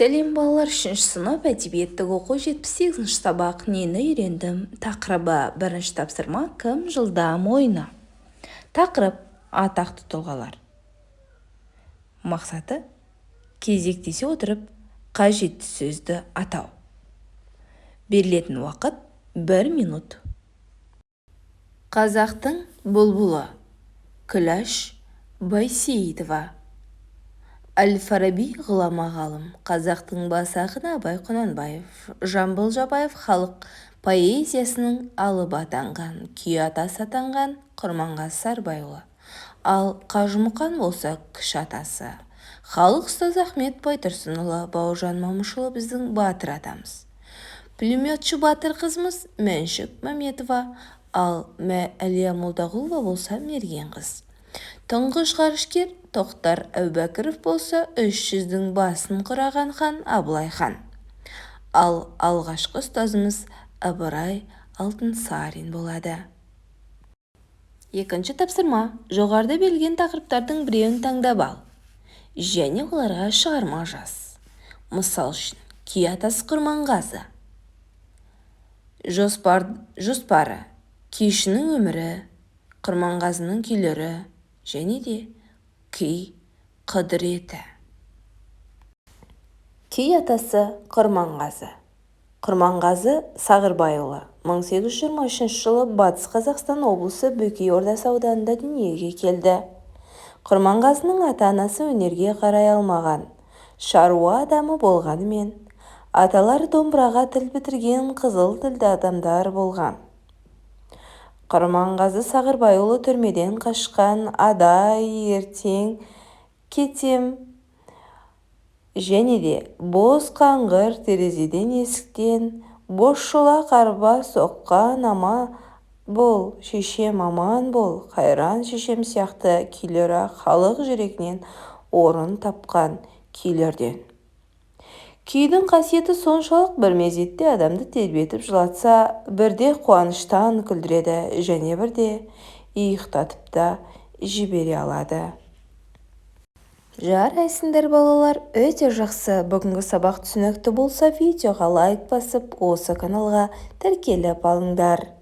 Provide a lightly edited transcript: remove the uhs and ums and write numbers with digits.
Сәлем балалар, 3 сынып әдебиеттік оқу 78 сабақ нені үйрендім? Тақырыбы бірінші тапсырма кім жылдам ойна. Тақырып атақты тұлғалар. Мақсаты кезектесе отырып қажетті сөзді атау. Берілетін уақыт 1 минут. Қазақтың бұлбұлы Күләш Байсейітова. Әл-Фараби ғұлама ғалым, қазақтың бас ақыны Абай Құнанбаев, Жамбыл Жабаев халық поэзиясының алып атанған, күй атасы атанған Құрманғазы Сарбайұлы. Ал Қажымұқан болса кіші атасы. Халық ұстазы Ахмет Байтұрсынұлы, Бауыржан Момышұлы біздің батыр атамыз. Пулеметші батыр қызымыз Мәншүк Мәметова, ал Әлия Молдағұлова болса мерген қыз. Тұңғыш ғарышкер Тоқтар Әубәкіров болса 300-дің басын құраған хан Абылай хан. Ал алғашқы ұстазымыз Ыбырай Алтынсарин болады. Екінші тапсырма. Жоғарыда берілген тақырыптардың біреуін таңдап ал. Және оларға шығарма жаз. Мысал үшін, күй атасы Құрманғазы. Жоспары. Күйшінің өмірі, Құрманғазының күйлері, және де күй қыдыреті. Күй атасы Құрманғазы. Құрманғазы Сағырбайұлы 1823 жылы Батыс Қазақстан облысы Бөкей Ордасы ауданында дүниеге келді. Құрманғазының ата-анасы өнерге қарай алмаған, шаруа адамы болғанымен, аталары домбыраға тіл бітірген қызыл тілді адамдар болған. Құрманғазы Сағырбайұлы түрмеден қашқан, адай ертең кетем, және де бос қаңғыр терезеден есіктен, бос шолақ арба соққан ама бол, шешем аман бол, қайран шешем сияқты күйлері халық жүрегінен орын тапқан күйлерден. Күйдің қасиеті соншалық бір мезетте адамды тербетіп жылатса, бірде қуаныштан күлдіреді, және бірде ұйықтатып та жібере алады. Жарайсыңдар балалар, өте жақсы. Бүгінгі сабақ түсінікті болса, видеоға лайк басып, осы каналға тіркеліп алыңдар.